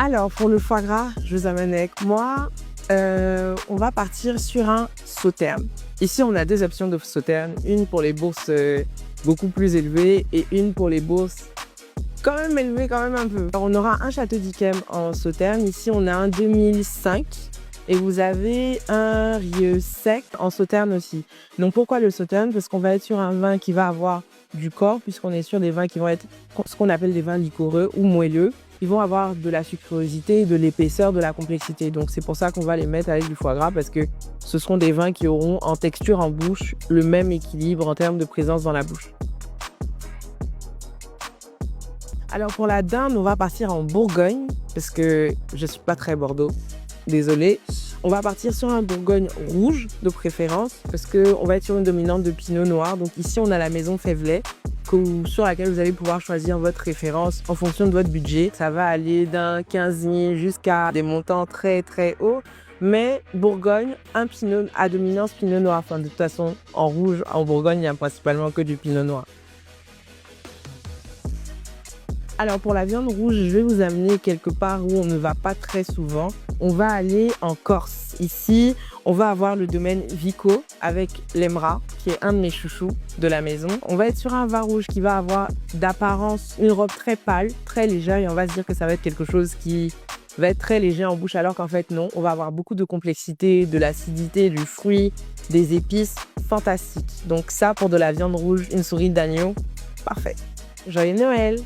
Alors, pour le foie gras, je vous amène avec moi. On va partir sur un sauterne. Ici, on a deux options de sauterne. Une pour les bourses beaucoup plus élevées et une pour les bourses quand même élevées, quand même un peu. Alors, on aura un Château d'Yquem en sauterne. Ici, on a un 2005 et vous avez un Rieux sec en sauterne aussi. Donc, pourquoi le sauterne? Parce qu'on va être sur un vin qui va avoir du corps, puisqu'on est sur des vins qui vont être ce qu'on appelle des vins liquoreux ou moelleux. Ils vont avoir de la sucrosité, de l'épaisseur, de la complexité. Donc c'est pour ça qu'on va les mettre avec du foie gras parce que ce seront des vins qui auront en texture en bouche le même équilibre en termes de présence dans la bouche. Alors pour la dinde, on va partir en Bourgogne parce que je suis pas très Bordeaux, désolée. On va partir sur un Bourgogne rouge de préférence parce qu'on va être sur une dominante de Pinot Noir. Donc ici, on a la maison Fèvelet sur laquelle vous allez pouvoir choisir votre référence en fonction de votre budget. Ça va aller d'un 15 000 jusqu'à des montants très très hauts. Mais Bourgogne, un Pinot à dominance Pinot Noir. Enfin, de toute façon, en rouge, en Bourgogne, il n'y a principalement que du Pinot Noir. Alors pour la viande rouge, je vais vous amener quelque part où on ne va pas très souvent. On va aller en Corse. Ici, on va avoir le domaine Vico avec l'Emra, qui est un de mes chouchous de la maison. On va être sur un vin rouge qui va avoir d'apparence une robe très pâle, très légère, et on va se dire que ça va être quelque chose qui va être très léger en bouche, alors qu'en fait non, on va avoir beaucoup de complexité, de l'acidité, du fruit, des épices, fantastiques. Donc ça, pour de la viande rouge, une souris d'agneau, parfait. Joyeux Noël!